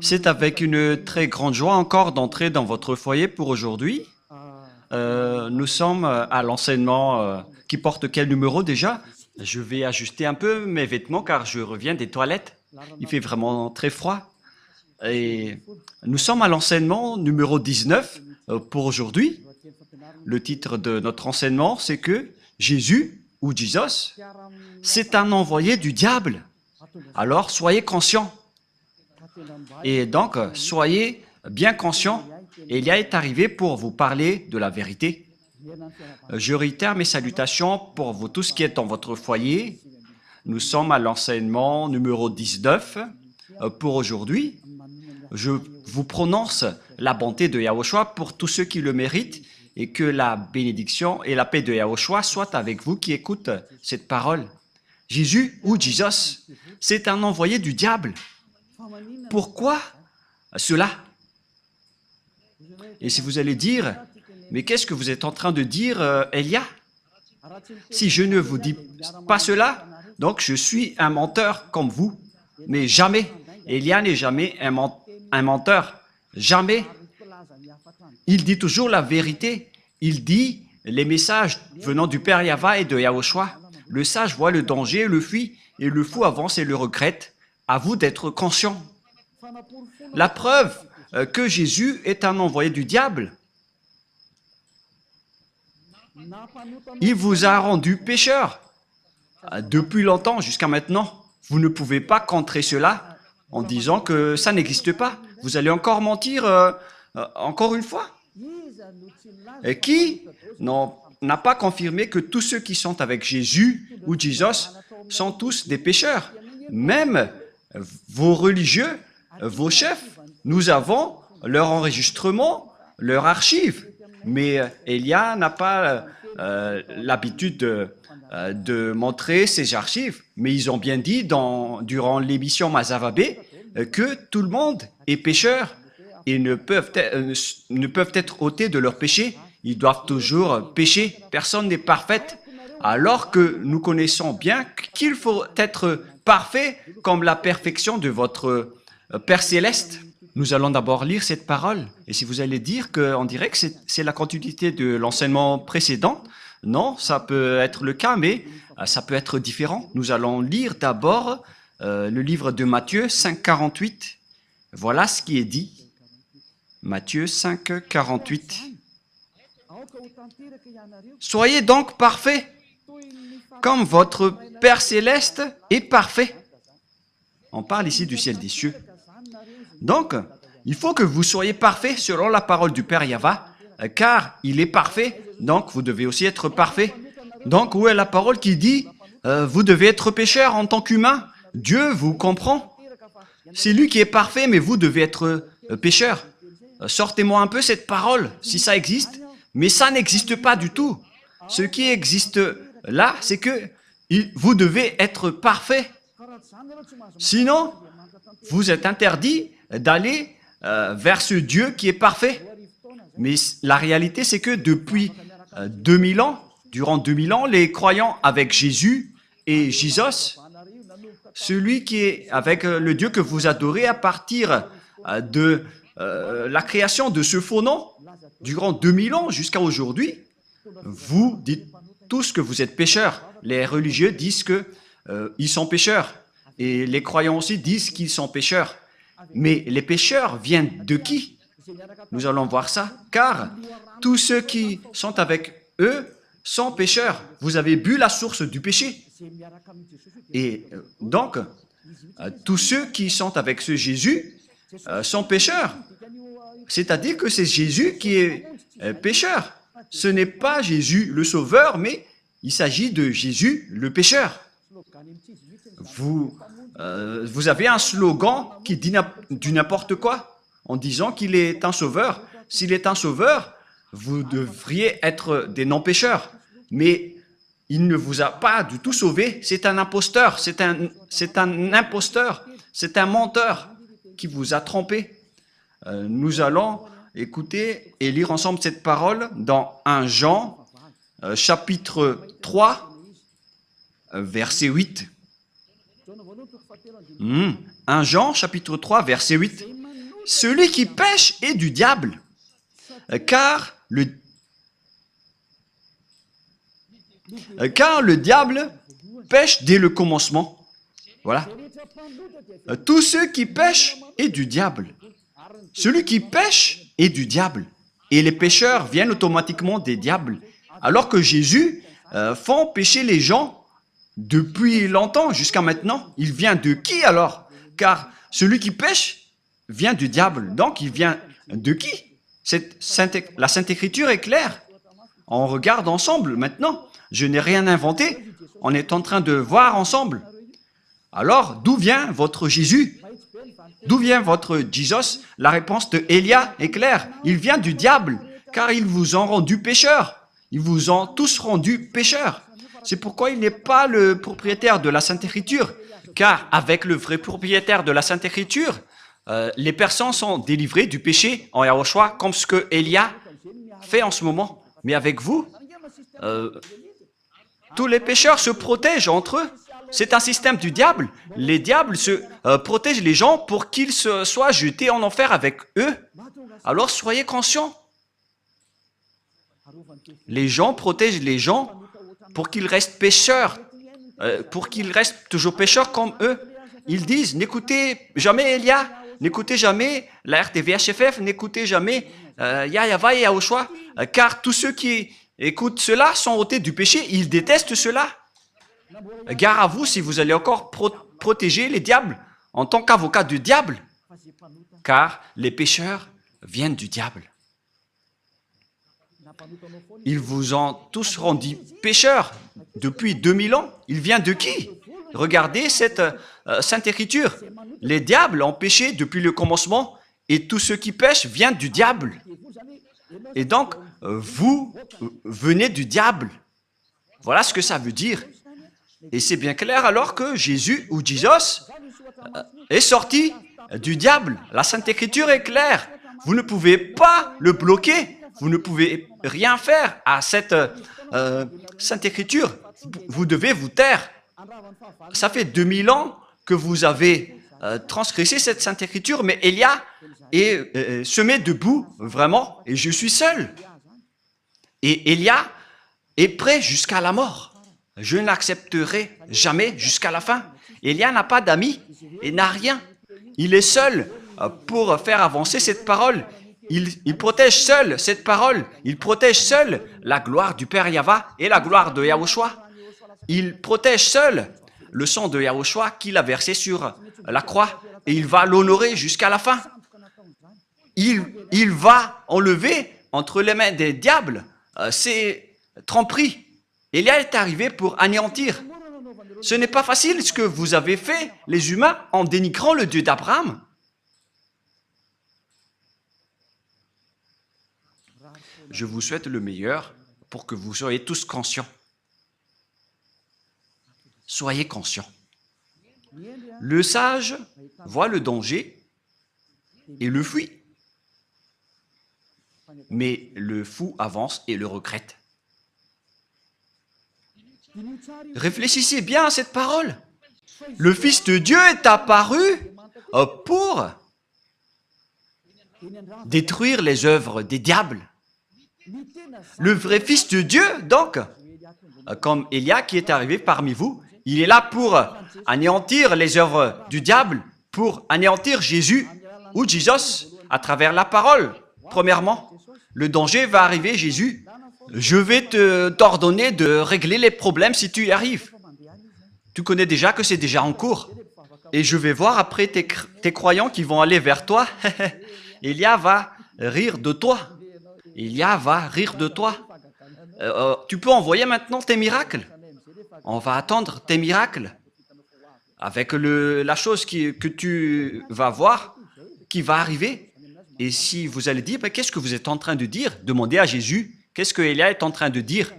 C'est avec une très grande joie encore d'entrer dans votre foyer pour aujourd'hui. Nous sommes à l'enseignement qui porte quel numéro déjà? Je vais ajuster un peu mes vêtements car je reviens des toilettes. Il fait vraiment très froid. Et nous sommes à l'enseignement numéro 19 pour aujourd'hui. Le titre de notre enseignement, c'est que Jésus, ou Jesus, c'est un envoyé du diable. Alors soyez conscients. Et donc, soyez bien conscients. Elia est arrivé pour vous parler de la vérité. Je réitère mes salutations pour vous tous qui êtes dans votre foyer. Nous sommes à l'enseignement numéro 19 pour aujourd'hui. Je vous prononce la bonté de Yahushua pour tous ceux qui le méritent et que la bénédiction et la paix de Yahushua soient avec vous qui écoutent cette parole. Jésus ou Jesus, c'est un envoyé du diable. Pourquoi cela? Et si vous allez dire, mais qu'est-ce que vous êtes en train de dire, Elia? Si je ne vous dis pas cela, donc je suis un menteur comme vous. Mais jamais, Elia n'est jamais un menteur. Jamais. Il dit toujours la vérité. Il dit les messages venant du Père Yahva et de Yahushua. Le sage voit le danger, le fuit, et le fou avance et le regrette. À vous d'être conscient. La preuve que Jésus est un envoyé du diable, il vous a rendu pécheur depuis longtemps jusqu'à maintenant. Vous ne pouvez pas contrer cela en disant que ça n'existe pas. Vous allez encore mentir encore une fois. Et qui n'a pas confirmé que tous ceux qui sont avec Jésus ou Jesus sont tous des pécheurs? Même vos religieux, vos chefs, nous avons leur enregistrement, leur archive. Mais Elia n'a pas l'habitude de montrer ses archives. Mais ils ont bien dit durant l'émission Mazavabé que tout le monde est pécheur et ne peuvent être ôtés de leur péché. Ils doivent toujours pécher. Personne n'est parfait. Alors que nous connaissons bien qu'il faut être parfait comme la perfection de votre Père Céleste. Nous allons d'abord lire cette parole. Et si vous allez dire qu'on dirait que c'est la continuité de l'enseignement précédent, non, ça peut être le cas, mais ça peut être différent. Nous allons lire d'abord le livre de Matthieu 5, 48. Voilà ce qui est dit. Matthieu 5, 48. Soyez donc parfaits, comme votre Père Céleste est parfait. On parle ici du ciel des cieux. Donc, il faut que vous soyez parfaits selon la parole du Père Yahva, car il est parfait, donc vous devez aussi être parfait. Donc, où est la parole qui dit vous devez être pécheur en tant qu'humain? Dieu vous comprend. C'est lui qui est parfait, mais vous devez être pécheur. Sortez-moi un peu cette parole, si ça existe. Mais ça n'existe pas du tout. Ce qui existe là, c'est que vous devez être parfait. Sinon, vous êtes interdit d'aller vers ce Dieu qui est parfait. Mais la réalité, c'est que depuis 2000 ans, durant 2000 ans, les croyants avec Jésus et Jesus, celui qui est avec le Dieu que vous adorez à partir de la création de ce faux nom, durant 2000 ans jusqu'à aujourd'hui, vous dites tous que vous êtes pécheurs. Les religieux disent qu'ils sont pécheurs. Et les croyants aussi disent qu'ils sont pécheurs. Mais les pécheurs viennent de qui? Nous allons voir ça. Car tous ceux qui sont avec eux sont pécheurs. Vous avez bu la source du péché. Et donc, tous ceux qui sont avec ce Jésus sont pécheurs. C'est-à-dire que c'est Jésus qui est pécheur. Ce n'est pas Jésus le sauveur, mais il s'agit de Jésus le pécheur. Vous avez un slogan qui dit du n'importe quoi en disant qu'il est un sauveur. S'il est un sauveur, vous devriez être des non-pécheurs. Mais il ne vous a pas du tout sauvé. C'est un imposteur, c'est un imposteur, c'est un menteur qui vous a trompé. Nous allons écouter et lire ensemble cette parole dans 1 Jean, chapitre 3, verset 8. 1 Jean, chapitre 3, verset 8. celui qui pêche est du diable, car le diable pêche dès le commencement. Voilà. Tous ceux qui pêchent est du diable. Celui qui pêche est du diable. Et les pécheurs viennent automatiquement des diables. Alors que Jésus font pécher les gens depuis longtemps, jusqu'à maintenant. Il vient de qui alors? Car celui qui pêche vient du diable. Donc il vient de qui? La Sainte Écriture est claire. On regarde ensemble maintenant. Je n'ai rien inventé. On est en train de voir ensemble. Alors, d'où vient votre Jésus? D'où vient votre Jesus? La réponse de Élia est claire. Il vient du diable, car ils vous ont rendu pécheurs. Ils vous ont tous rendus pécheurs. C'est pourquoi il n'est pas le propriétaire de la Sainte Écriture, car avec le vrai propriétaire de la Sainte Écriture, les personnes sont délivrées du péché en Yahushua, comme ce que Élia fait en ce moment. Mais avec vous, tous les pécheurs se protègent entre eux. C'est un système du diable. Les diables se protègent les gens pour qu'ils soient jetés en enfer avec eux. Alors soyez conscients. Les gens protègent les gens pour qu'ils restent pécheurs, pour qu'ils restent toujours pécheurs comme eux. Ils disent, n'écoutez jamais Elia, n'écoutez jamais la RTVHFF, n'écoutez jamais Yahava et Yahushua, car tous ceux qui écoutent cela sont ôtés du péché, ils détestent cela. Gare à vous si vous allez encore protéger les diables en tant qu'avocat du diable, car les pécheurs viennent du diable. Ils vous ont tous rendus pécheurs depuis 2000 ans. Il vient de qui? Regardez cette Sainte Écriture. Les diables ont péché depuis le commencement et tous ceux qui pêchent viennent du diable. Et donc, vous venez du diable. Voilà ce que ça veut dire. Et c'est bien clair alors que Jésus ou Jesus est sorti du diable. La Sainte Écriture est claire. Vous ne pouvez pas le bloquer. Vous ne pouvez rien faire à cette Sainte Écriture. Vous devez vous taire. Ça fait 2000 ans que vous avez transgressé cette Sainte Écriture, mais Élia se met debout, vraiment, et je suis seul. Et Élia est prêt jusqu'à la mort. Je n'accepterai jamais jusqu'à la fin. Élia n'a pas d'amis et n'a rien. Il est seul pour faire avancer cette parole. Il protège seul cette parole. Il protège seul la gloire du Père Yahva et la gloire de Yahushua. Il protège seul le sang de Yahushua qu'il a versé sur la croix et il va l'honorer jusqu'à la fin. Il va enlever entre les mains des diables ces tromperies. Élia est arrivé pour anéantir. Ce n'est pas facile ce que vous avez fait, les humains, en dénigrant le Dieu d'Abraham. Je vous souhaite le meilleur pour que vous soyez tous conscients. Soyez conscients. Le sage voit le danger et le fuit. Mais le fou avance et le regrette. Réfléchissez bien à cette parole. Le Fils de Dieu est apparu pour détruire les œuvres des diables. Le vrai Fils de Dieu, donc, comme Élia qui est arrivé parmi vous, il est là pour anéantir les œuvres du diable, pour anéantir Jésus ou Jesus à travers la parole. Premièrement, le danger va arriver, Jésus. Je vais t'ordonner de régler les problèmes si tu y arrives. Tu connais déjà que c'est déjà en cours. Et je vais voir après tes croyants qui vont aller vers toi. Élia va rire de toi. Élia va rire de toi. Tu peux envoyer maintenant tes miracles. On va attendre tes miracles. Avec la chose que tu vas voir, qui va arriver. Et si vous allez dire, qu'est-ce que vous êtes en train de dire? Demandez à Jésus. Qu'est-ce que Élia est en train de dire?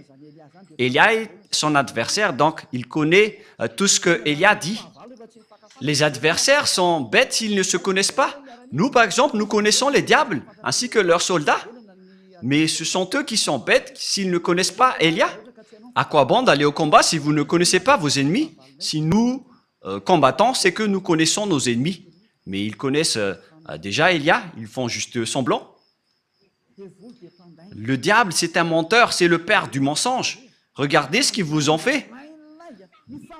Élia est son adversaire, donc il connaît tout ce que Élia dit. Les adversaires sont bêtes s'ils ne se connaissent pas. Nous, par exemple, nous connaissons les diables ainsi que leurs soldats. Mais ce sont eux qui sont bêtes s'ils ne connaissent pas Élia. À quoi bon d'aller au combat si vous ne connaissez pas vos ennemis? Si nous combattons, c'est que nous connaissons nos ennemis. Mais ils connaissent Déjà, Élia, ils font juste semblant. Le diable, c'est un menteur, c'est le père du mensonge. Regardez ce qu'ils vous ont fait.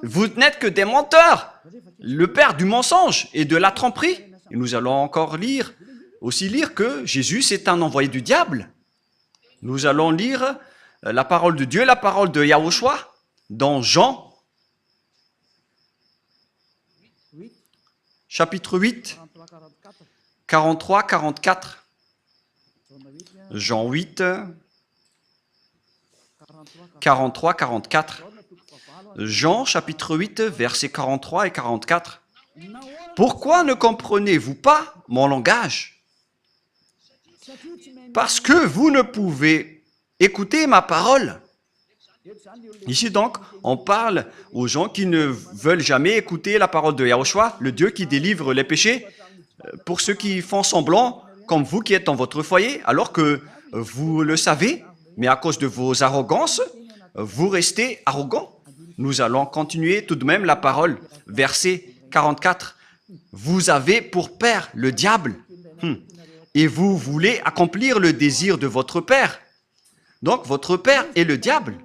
Vous n'êtes que des menteurs. Le père du mensonge et de la tromperie. Et nous allons encore lire que Jésus, c'est un envoyé du diable. Nous allons lire la parole de Dieu, la parole de Yahushua, dans Jean, chapitre 8, 43-44. Jean 8, 43-44. Jean, chapitre 8, versets 43 et 44. Pourquoi ne comprenez-vous pas mon langage? Parce que vous ne pouvez écouter ma parole. Ici donc, on parle aux gens qui ne veulent jamais écouter la parole de Yahushua, le Dieu qui délivre les péchés, pour ceux qui font semblant, comme vous qui êtes dans votre foyer, alors que vous le savez, mais à cause de vos arrogances, vous restez arrogants. Nous allons continuer tout de même la parole, verset 44. Vous avez pour père le diable, et vous voulez accomplir le désir de votre père. Donc, votre père est le diable.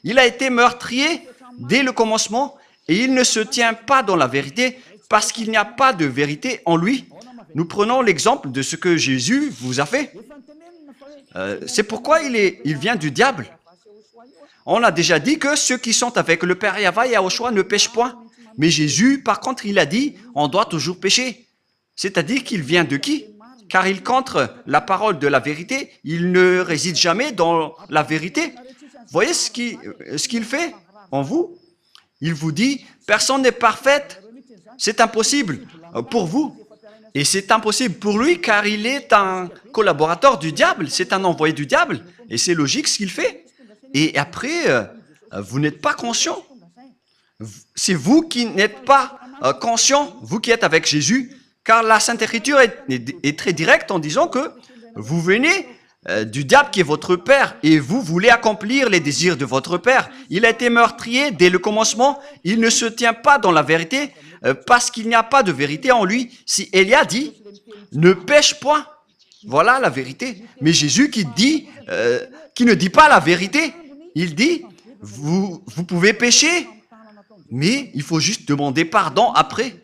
Il a été meurtrier dès le commencement, et il ne se tient pas dans la vérité, parce qu'il n'y a pas de vérité en lui. Nous prenons l'exemple de ce que Jésus vous a fait. C'est pourquoi il vient du diable. On a déjà dit que ceux qui sont avec le Père Yahva et Yahushua ne pêchent point. Mais Jésus, par contre, il a dit, on doit toujours pécher. C'est-à-dire qu'il vient de qui? Car il contre la parole de la vérité. Il ne réside jamais dans la vérité. Voyez ce qu'il fait en vous? Il vous dit, personne n'est parfaite. C'est impossible pour vous. Et c'est impossible pour lui car il est un collaborateur du diable. C'est un envoyé du diable. Et c'est logique ce qu'il fait. Et après, vous n'êtes pas conscient. C'est vous qui n'êtes pas conscient, vous qui êtes avec Jésus, car la Sainte Écriture est très directe en disant que vous venez du diable qui est votre père et vous voulez accomplir les désirs de votre père. Il a été meurtrier dès le commencement, il ne se tient pas dans la vérité parce qu'il n'y a pas de vérité en lui. Si Élia dit « ne pêche point », voilà la vérité. Mais Jésus qui ne dit pas la vérité, il dit « vous pouvez pécher ». Mais il faut juste demander pardon après.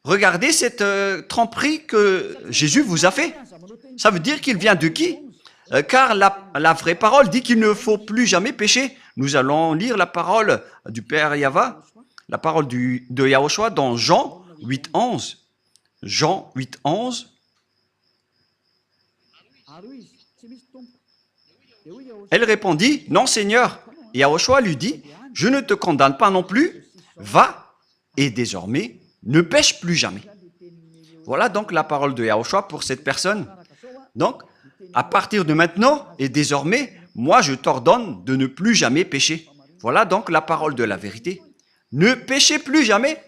Regardez cette tromperie que Jésus vous a fait. Ça veut dire qu'il vient de qui? Car la vraie parole dit qu'il ne faut plus jamais pécher. Nous allons lire la parole du Père Yahva, la parole de Yahushua dans Jean 8.11. Jean 8.11. Elle répondit, « Non, Seigneur. » Et Yahushua lui dit, « Je ne te condamne pas non plus. Va et désormais, ne pêche plus jamais. » Voilà donc la parole de Yahushua pour cette personne. Donc, à partir de maintenant et désormais, moi je t'ordonne de ne plus jamais pécher. Voilà donc la parole de la vérité. Ne péchez plus jamais.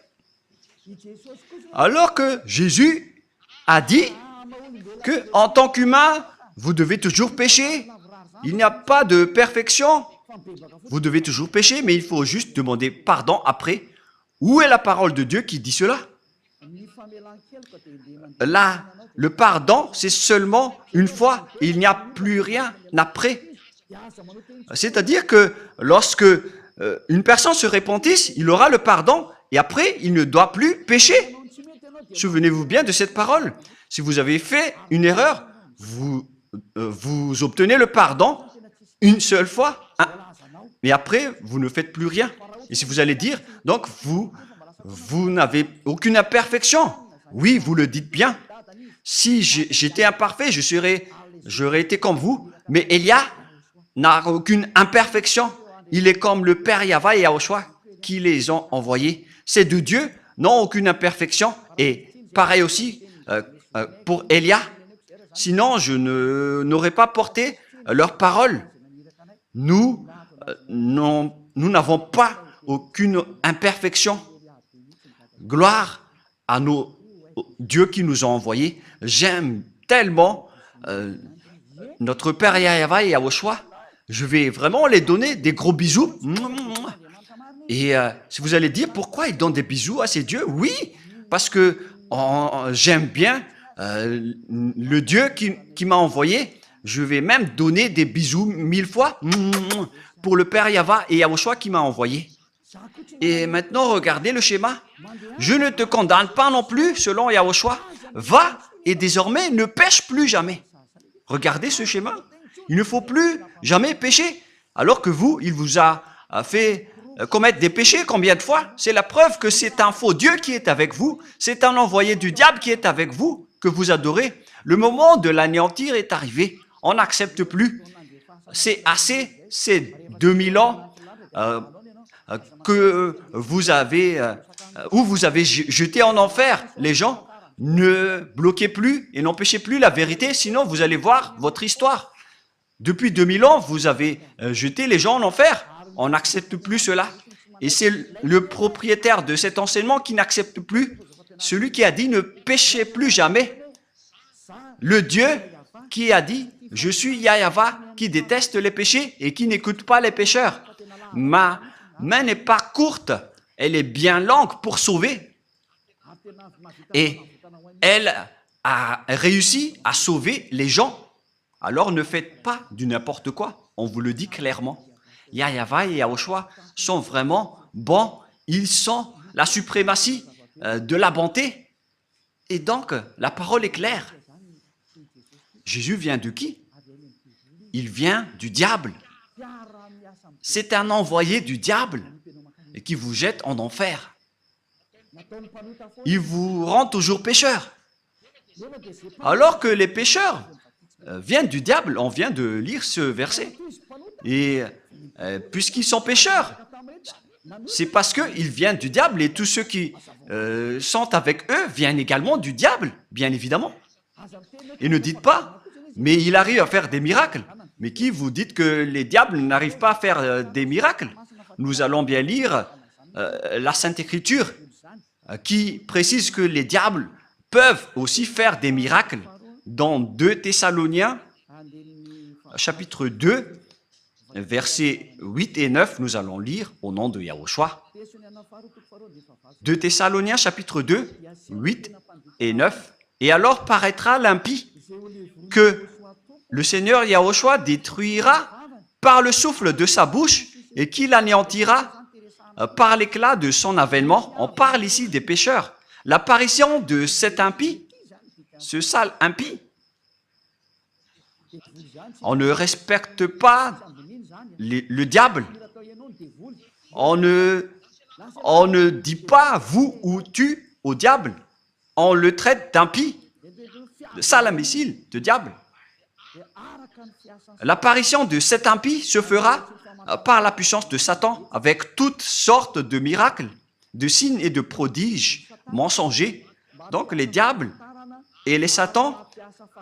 Alors que Jésus a dit que en tant qu'humain, vous devez toujours pécher. Il n'y a pas de perfection. Vous devez toujours pécher, mais il faut juste demander pardon après. Où est la parole de Dieu qui dit cela? Là, le pardon, c'est seulement une fois. Il n'y a plus rien après. C'est-à-dire que lorsque une personne se repentisse, il aura le pardon et après, il ne doit plus pécher. Souvenez-vous bien de cette parole. Si vous avez fait une erreur, vous obtenez le pardon une seule fois. Mais après, vous ne faites plus rien. Et si vous allez dire, donc vous n'avez aucune imperfection. Oui, vous le dites bien. Si j'étais imparfait, j'aurais été comme vous. Mais Élia n'a aucune imperfection. Il est comme le Père Yahva et Yahushua qui les ont envoyés. Ces deux dieux n'ont aucune imperfection. Et pareil aussi pour Élia. Sinon, je n'aurais pas porté leur parole. Nous n'avons pas aucune imperfection. Gloire à nos dieux qui nous ont envoyés. J'aime tellement notre Père Yahva et Yahushua. Je vais vraiment les donner des gros bisous. Et si vous allez dire pourquoi ils donnent des bisous à ces dieux, oui, parce que j'aime bien le Dieu qui m'a envoyé, je vais même donner des bisous 1000 fois pour le Père Yahva et Yahushua qui m'a envoyé. Et maintenant, regardez le schéma. Je ne te condamne pas non plus, selon Yahushua. Va et désormais ne pêche plus jamais. Regardez ce schéma. Il ne faut plus jamais pécher. Alors que vous, il vous a fait commettre des péchés combien de fois? C'est la preuve que c'est un faux Dieu qui est avec vous. C'est un envoyé du diable qui est avec vous, que vous adorez. Le moment de l'anéantir est arrivé. On n'accepte plus. C'est assez, c'est 2000 ans que vous avez, où vous avez jeté en enfer les gens. Ne bloquez plus et n'empêchez plus la vérité, sinon vous allez voir votre histoire. Depuis 2000 ans, vous avez jeté les gens en enfer. On n'accepte plus cela. Et c'est le propriétaire de cet enseignement qui n'accepte plus. Celui qui a dit ne péchez plus jamais. Le Dieu qui a dit je suis Yahva qui déteste les péchés et qui n'écoute pas les pécheurs. Ma main n'est pas courte, elle est bien longue pour sauver. Et elle a réussi à sauver les gens. Alors ne faites pas du n'importe quoi. On vous le dit clairement. Yahva et Yahushua sont vraiment bons. Ils sont la suprématie de la bonté. Et donc, la parole est claire. Jésus vient de qui? Il vient du diable. C'est un envoyé du diable qui vous jette en enfer. Il vous rend toujours pécheur. Alors que les pécheurs viennent du diable, on vient de lire ce verset. Et puisqu'ils sont pécheurs, c'est parce qu'ils viennent du diable et tous ceux qui sont avec eux viennent également du diable, bien évidemment. Et ne dites pas, mais il arrive à faire des miracles. Mais qui vous dites que les diables n'arrivent pas à faire des miracles? Nous allons bien lire la Sainte Écriture qui précise que les diables peuvent aussi faire des miracles. Dans 2 Thessaloniens, chapitre 2, versets 8 et 9, nous allons lire au nom de Yahushua. 2 Thessaloniens, chapitre 2, 8 et 9. Et alors paraîtra l'impie que le Seigneur Yahushua détruira par le souffle de sa bouche et qu'il anéantira par l'éclat de son avènement. On parle ici des pécheurs. L'apparition de cet impie, ce sale impie, on ne respecte pas le diable. On ne dit pas vous ou tu au diable. On le traite d'impie, de sale imbécile, de diable. L'apparition de cet impie se fera par la puissance de Satan avec toutes sortes de miracles, de signes et de prodiges mensongers. Donc les diables et les satans,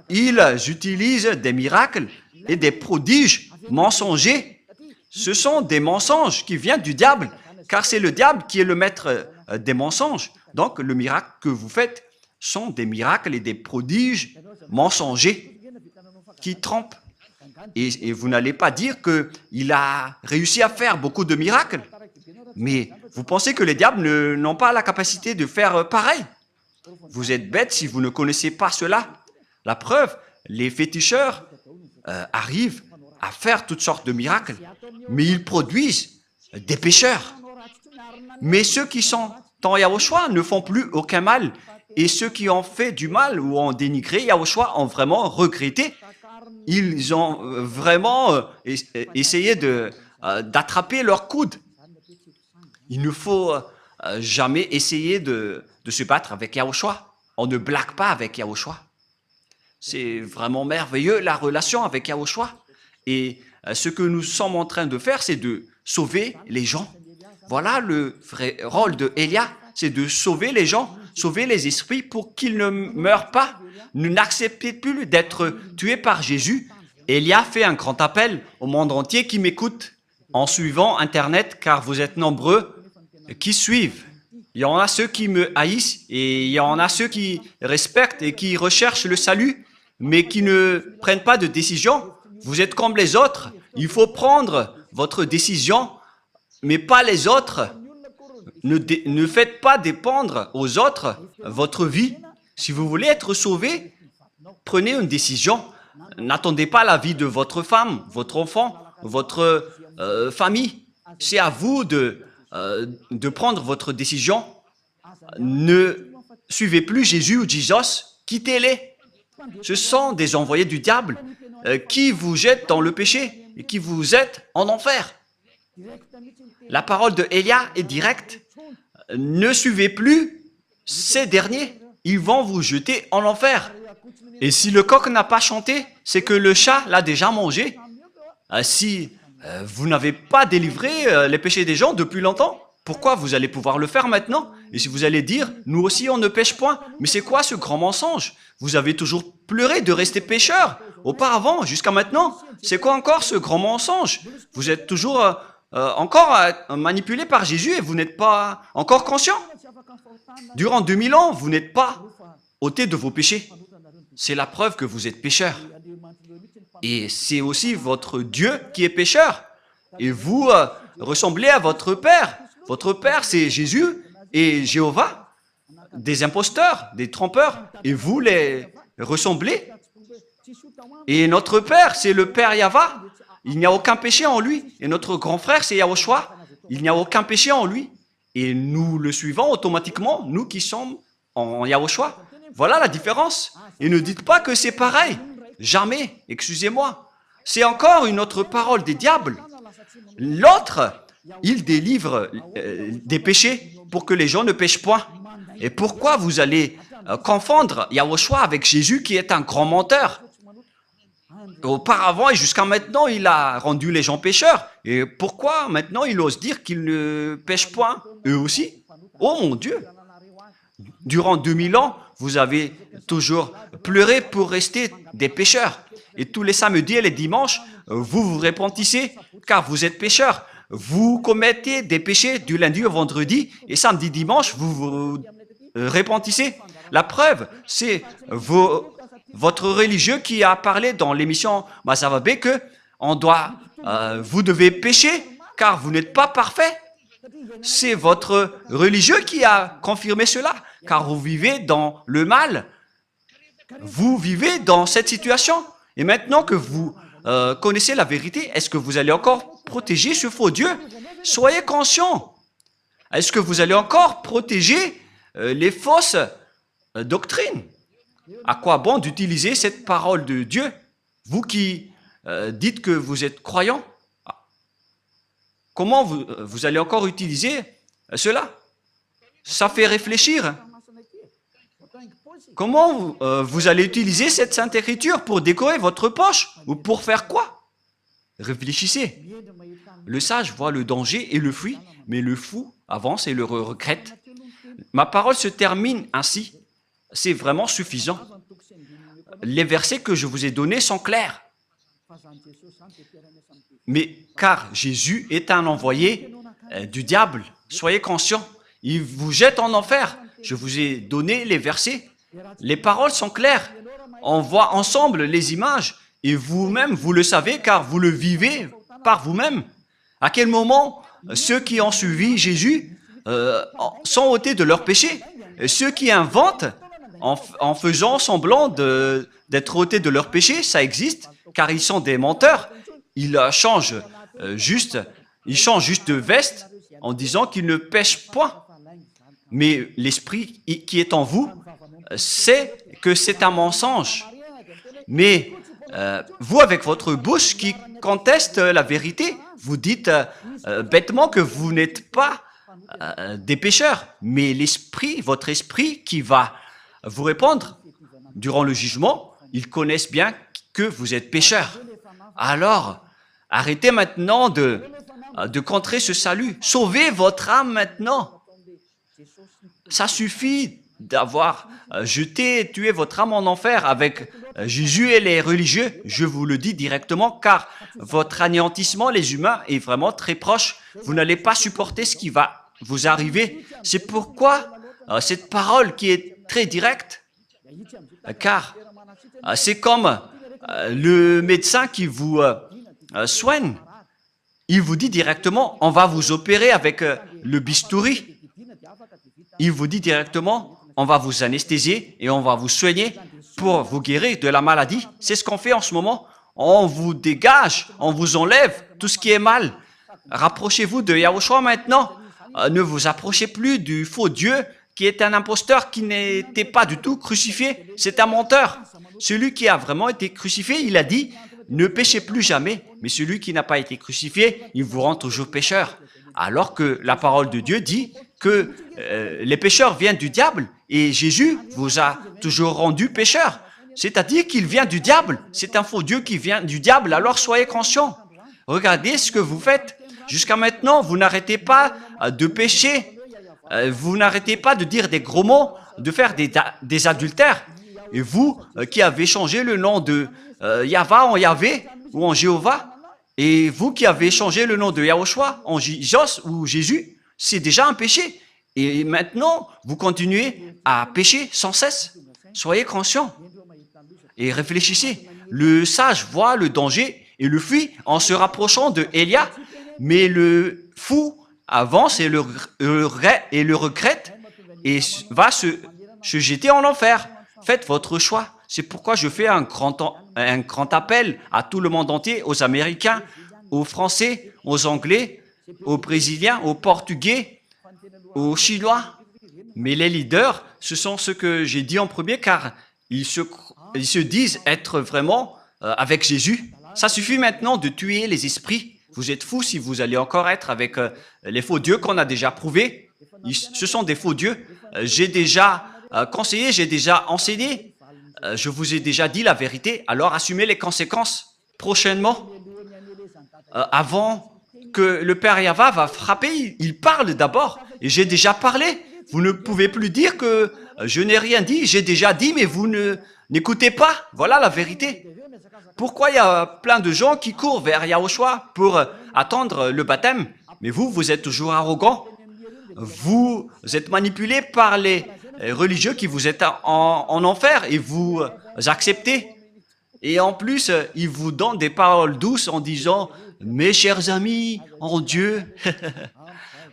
ils utilisent des miracles et des prodiges mensongers. Ce sont des mensonges qui viennent du diable, car c'est le diable qui est le maître des mensonges. Donc le miracle que vous faites sont des miracles et des prodiges mensongers qui trompent. Et vous n'allez pas dire qu'il a réussi à faire beaucoup de miracles. Mais vous pensez que les diables n'ont pas la capacité de faire pareil? Vous êtes bête si vous ne connaissez pas cela. La preuve, les féticheurs arrivent à faire toutes sortes de miracles, mais ils produisent des pécheurs. Mais ceux qui sont en Yahushua ne font plus aucun mal. Et ceux qui ont fait du mal ou ont dénigré Yahushua ont vraiment regretté. Ils ont vraiment essayé d'attraper leur coude. Il ne faut jamais essayer de se battre avec Yahushua. On ne blague pas avec Yahushua. C'est vraiment merveilleux la relation avec Yahushua. Et ce que nous sommes en train de faire, c'est de sauver les gens. Voilà le vrai rôle de Elia, c'est de sauver les gens, sauver les esprits pour qu'ils ne meurent pas. N'acceptez plus d'être tués par Jésus. Elia fait un grand appel au monde entier qui m'écoute en suivant Internet, car vous êtes nombreux qui suivent. Il y en a ceux qui me haïssent et il y en a ceux qui respectent et qui recherchent le salut, mais qui ne prennent pas de décision. Vous êtes comme les autres. Il faut prendre votre décision, mais pas les autres. Ne faites pas dépendre aux autres votre vie. Si vous voulez être sauvé, prenez une décision. N'attendez pas la vie de votre femme, votre enfant, votre famille. C'est à vous de prendre votre décision. Ne suivez plus Jésus ou Jesus, quittez-les. Ce sont des envoyés du diable qui vous jettent dans le péché et qui vous jettent en enfer. La parole de Élia est directe. Ne suivez plus ces derniers. Ils vont vous jeter en enfer. Et si le coq n'a pas chanté, c'est que le chat l'a déjà mangé. Si vous n'avez pas délivré les péchés des gens depuis longtemps, pourquoi vous allez pouvoir le faire maintenant? Et si vous allez dire, nous aussi on ne pêche point. Mais c'est quoi ce grand mensonge? Vous avez toujours pleuré de rester pécheur auparavant, jusqu'à maintenant. C'est quoi encore ce grand mensonge? Vous êtes toujours encore manipulé par Jésus et vous n'êtes pas encore conscient. Durant 2000 ans, vous n'êtes pas ôté de vos péchés. C'est la preuve que vous êtes pécheur. Et c'est aussi votre Dieu qui est pécheur. Et vous ressemblez à votre Père. Votre Père, c'est Jésus et Jéhovah, des imposteurs, des trompeurs. Et vous les ressemblez. Et notre Père, c'est le Père Yahva. Il n'y a aucun péché en lui. Et notre grand frère, c'est Yahushua. Il n'y a aucun péché en lui. Et nous le suivons automatiquement, nous qui sommes en Yahushua. Voilà la différence. Et ne dites pas que c'est pareil. Jamais, excusez-moi. C'est encore une autre parole des diables. L'autre, il délivre des péchés pour que les gens ne pêchent point. Et pourquoi vous allez confondre Yahushua avec Jésus qui est un grand menteur? Auparavant et jusqu'à maintenant, il a rendu les gens pécheurs. Et pourquoi maintenant il ose dire qu'ils ne pêchent point, eux aussi? Oh mon Dieu! Durant 2000 ans, vous avez toujours pleuré pour rester des pécheurs. Et tous les samedis et les dimanches, vous vous repentissez car vous êtes pécheurs. Vous commettez des péchés du lundi au vendredi et samedi, dimanche, vous vous repentissez. La preuve, c'est votre religieux qui a parlé dans l'émission Masavabé que vous devez pécher car vous n'êtes pas parfait. C'est votre religieux qui a confirmé cela, car vous vivez dans le mal. Vous vivez dans cette situation. Et maintenant que vous connaissez la vérité, est-ce que vous allez encore protéger ce faux Dieu? Soyez conscient. Est-ce que vous allez encore protéger les fausses doctrines? À quoi bon d'utiliser cette parole de Dieu? Vous qui dites que vous êtes croyant, comment vous allez encore utiliser cela? Ça fait réfléchir. Comment vous allez utiliser cette Sainte Écriture pour décorer votre poche? Ou pour faire quoi? Réfléchissez. Le sage voit le danger et le fuit, mais le fou avance et le regrette. Ma parole se termine ainsi. C'est vraiment suffisant. Les versets que je vous ai donnés sont clairs. Mais car Jésus est un envoyé du diable, soyez conscients. Il vous jette en enfer. Je vous ai donné les versets. Les paroles sont claires. On voit ensemble les images. Et vous-même, vous le savez car vous le vivez par vous-même. À quel moment ceux qui ont suivi Jésus sont ôtés de leur péché? Ceux qui inventent en faisant semblant d'être ôtés de leur péché, ça existe car ils sont des menteurs. Ils changent juste de veste en disant qu'ils ne pêchent point. Mais l'esprit qui est en vous sait que c'est un mensonge. Mais vous, avec votre bouche qui conteste la vérité, vous dites bêtement que vous n'êtes pas des pécheurs. Mais l'esprit, votre esprit qui va vous répondre durant le jugement, ils connaissent bien que vous êtes pécheurs. Alors, arrêtez maintenant de contrer ce salut. Sauvez votre âme maintenant. Ça suffit d'avoir jeté et tué votre âme en enfer avec Jésus et les religieux. Je vous le dis directement, car votre anéantissement, les humains, est vraiment très proche. Vous n'allez pas supporter ce qui va vous arriver. C'est pourquoi cette parole qui est très directe, car c'est comme le médecin qui vous soigne. Il vous dit directement, on va vous opérer avec le bistouri. Il vous dit directement, on va vous anesthésier et on va vous soigner pour vous guérir de la maladie. C'est ce qu'on fait en ce moment. On vous dégage, on vous enlève tout ce qui est mal. Rapprochez-vous de Yahushua maintenant. Ne vous approchez plus du faux Dieu qui est un imposteur qui n'était pas du tout crucifié. C'est un menteur. Celui qui a vraiment été crucifié, il a dit, ne péchez plus jamais. Mais celui qui n'a pas été crucifié, il vous rend toujours pécheur. Alors que la parole de Dieu dit que les pécheurs viennent du diable et Jésus vous a toujours rendu pécheur. C'est-à-dire qu'il vient du diable. C'est un faux Dieu qui vient du diable, alors soyez conscients. Regardez ce que vous faites. Jusqu'à maintenant, vous n'arrêtez pas de pécher. Vous n'arrêtez pas de dire des gros mots, de faire des adultères. Et vous qui avez changé le nom de Yahva en Yahvé ou en Jéhovah, et vous qui avez changé le nom de Yahushua en Jos ou Jésus, c'est déjà un péché. Et maintenant, vous continuez à pécher sans cesse. Soyez conscients et réfléchissez. Le sage voit le danger et le fuit en se rapprochant de Élia, mais le fou avance et le regrette et va se jeter en enfer. Faites votre choix. C'est pourquoi je fais un grand appel à tout le monde entier, aux Américains, aux Français, aux Anglais, aux Brésiliens, aux Portugais, aux Chinois. Mais les leaders, ce sont ceux que j'ai dit en premier, car ils se disent être vraiment avec Jésus. Ça suffit maintenant de tuer les esprits. Vous êtes fous si vous allez encore être avec les faux dieux qu'on a déjà prouvés. Ce sont des faux dieux. J'ai déjà conseillé, j'ai déjà enseigné. Je vous ai déjà dit la vérité. Alors assumez les conséquences prochainement. Avant que le Père Yahva va frapper, il parle d'abord. Et j'ai déjà parlé. Vous ne pouvez plus dire que je n'ai rien dit. J'ai déjà dit, mais vous n'écoutez pas. Voilà la vérité. Pourquoi il y a plein de gens qui courent vers Yahushua pour attendre le baptême? Mais vous êtes toujours arrogant. Vous êtes manipulé par les religieux qui vous êtes en enfer et vous acceptez. Et en plus, ils vous donnent des paroles douces en disant « Mes chers amis, en Dieu ».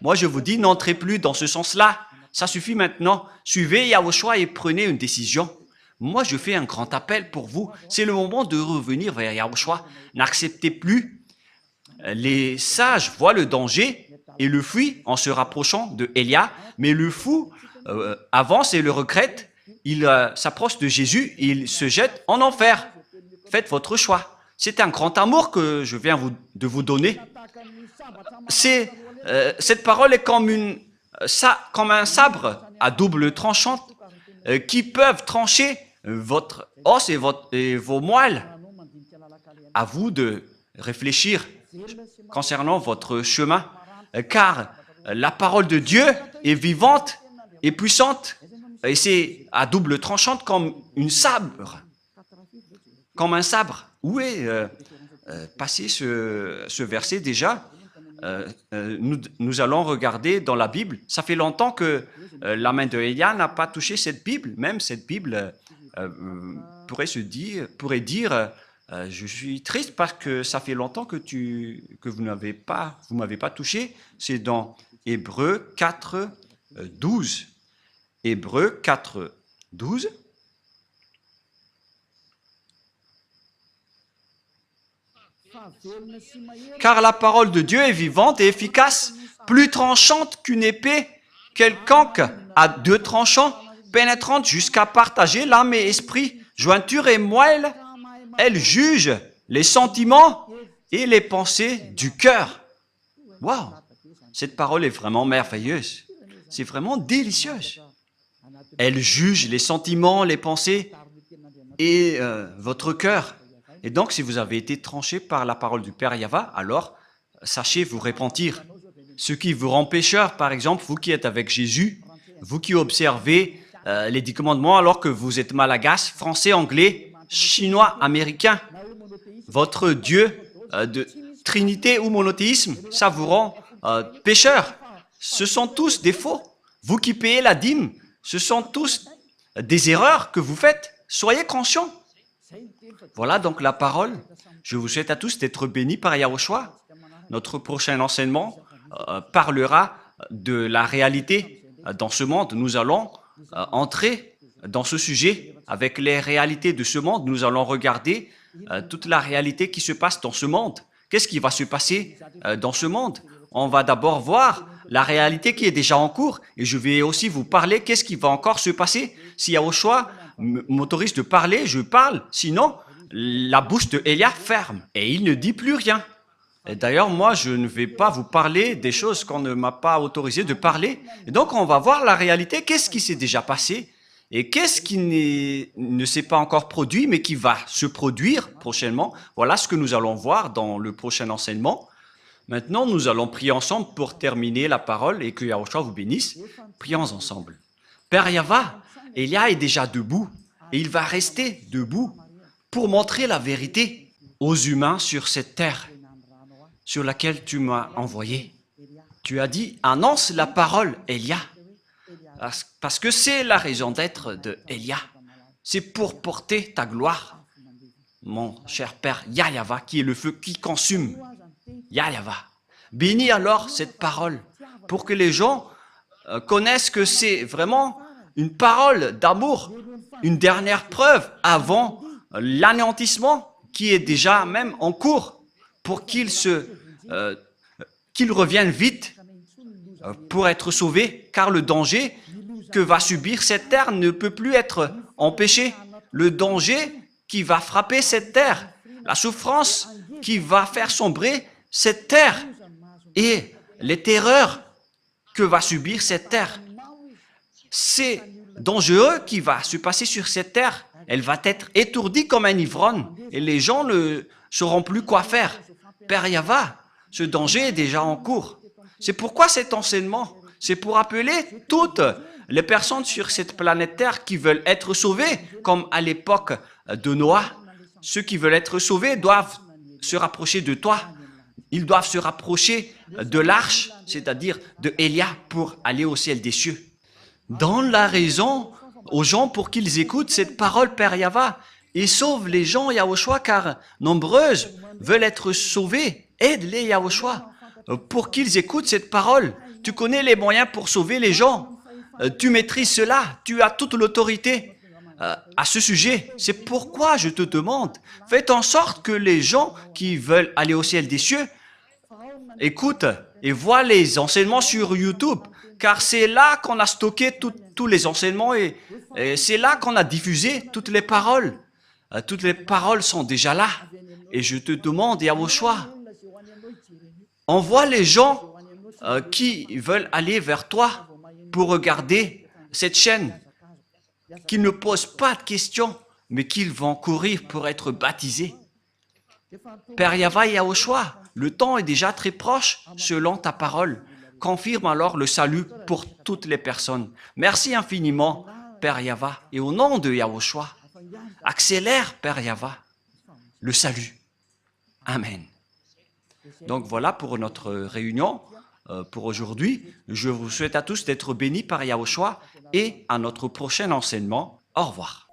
Moi, je vous dis, n'entrez plus dans ce sens-là. Ça suffit maintenant. Suivez Yahushua et prenez une décision. Moi, je fais un grand appel pour vous. C'est le moment de revenir vers Yahushua. N'acceptez plus. Les sages voient le danger et le fuient en se rapprochant de Élia, mais le fou avance et le regrette. Il s'approche de Jésus et il se jette en enfer. Faites votre choix. C'est un grand amour que je viens de vous donner. Cette parole est comme un sabre à double tranchant qui peuvent trancher votre os et vos moelles. À vous de réfléchir concernant votre chemin, car la parole de Dieu est vivante et puissante, et c'est à double tranchante comme un sabre. Où est passé ce verset déjà? Nous allons regarder dans la Bible. Ça fait longtemps que la main de Élia n'a pas touché cette Bible. Même cette Bible pourrait dire je suis triste parce que ça fait longtemps que vous m'avez pas touché. C'est dans Hébreux 4, 12. Hébreux 4, 12. Car la parole de Dieu est vivante et efficace, plus tranchante qu'une épée quelconque à deux tranchants, pénétrante jusqu'à partager l'âme et esprit, jointure et moelle. Elle juge les sentiments et les pensées du cœur. Waouh! Cette parole est vraiment merveilleuse. C'est vraiment délicieuse. Elle juge les sentiments, les pensées et votre cœur. Et donc, si vous avez été tranché par la parole du Père Yahva, alors sachez vous repentir. Ce qui vous rend pécheur, par exemple, vous qui êtes avec Jésus, vous qui observez les 10 commandements alors que vous êtes malagasy, français, anglais, chinois, américain, votre Dieu de Trinité ou monothéisme, ça vous rend pécheur. Ce sont tous des faux. Vous qui payez la dîme, ce sont tous des erreurs que vous faites. Soyez conscients. Voilà donc la parole. Je vous souhaite à tous d'être bénis par Yahushua. Notre prochain enseignement parlera de la réalité dans ce monde. Nous allons entrer dans ce sujet avec les réalités de ce monde. Nous allons regarder toute la réalité qui se passe dans ce monde. Qu'est-ce qui va se passer dans ce monde? On va d'abord voir la réalité qui est déjà en cours et je vais aussi vous parler qu'est-ce qui va encore se passer. Si Yahushua m'autorise de parler, je parle. Sinon, la bouche de Élia ferme et il ne dit plus rien. D'ailleurs, moi, je ne vais pas vous parler des choses qu'on ne m'a pas autorisé de parler. Et donc, on va voir la réalité. Qu'est-ce qui s'est déjà passé et qu'est-ce qui ne s'est pas encore produit, mais qui va se produire prochainement. Voilà ce que nous allons voir dans le prochain enseignement. Maintenant, nous allons prier ensemble pour terminer la parole et que Yahushua vous bénisse. Prions ensemble. Père Yahva, Élia est déjà debout et il va rester debout pour montrer la vérité aux humains sur cette terre sur laquelle tu m'as envoyé. Tu as dit, annonce la parole, Élia, parce que c'est la raison d'être de Élia. C'est pour porter ta gloire, mon cher Père Yahva, qui est le feu qui consume. Yahva. Bénis alors cette parole pour que les gens connaissent que c'est vraiment une parole d'amour, une dernière preuve avant l'anéantissement qui est déjà même en cours pour qu'ils reviennent vite pour être sauvés, car le danger que va subir cette terre ne peut plus être empêché. Le danger qui va frapper cette terre, la souffrance qui va faire sombrer cette terre et les terreurs que va subir cette terre. C'est dangereux qui va se passer sur cette terre. Elle va être étourdie comme un ivrogne et les gens ne sauront plus quoi faire. Père Yahva, ce danger est déjà en cours. C'est pourquoi cet enseignement, c'est pour appeler toutes les personnes sur cette planète Terre qui veulent être sauvées, comme à l'époque de Noah. Ceux qui veulent être sauvés doivent se rapprocher de toi. Ils doivent se rapprocher de l'arche, c'est-à-dire de Élia, pour aller au ciel des cieux. Donne la raison aux gens pour qu'ils écoutent cette parole, Père Yahva, et sauve les gens, Yahushua, car nombreuses veulent être sauvées. Aide-les, Yahushua, pour qu'ils écoutent cette parole. Tu connais les moyens pour sauver les gens. Tu maîtrises cela. Tu as toute l'autorité à ce sujet. C'est pourquoi je te demande, fais en sorte que les gens qui veulent aller au ciel des cieux écoutent et voient les enseignements sur YouTube, car c'est là qu'on a stocké tous les enseignements et c'est là qu'on a diffusé toutes les paroles. Toutes les paroles sont déjà là. Et je te demande, Yahushua, envoie les gens qui veulent aller vers toi pour regarder cette chaîne, qui ne posent pas de questions, mais qu'ils vont courir pour être baptisés. Père Yahva et Yahushua, le temps est déjà très proche selon ta parole. Confirme alors le salut pour toutes les personnes. Merci infiniment, Père Yahva, et au nom de Yahushua, accélère, Père Yahva, le salut. Amen. Donc voilà pour notre réunion pour aujourd'hui. Je vous souhaite à tous d'être bénis par Yahushua et à notre prochain enseignement. Au revoir.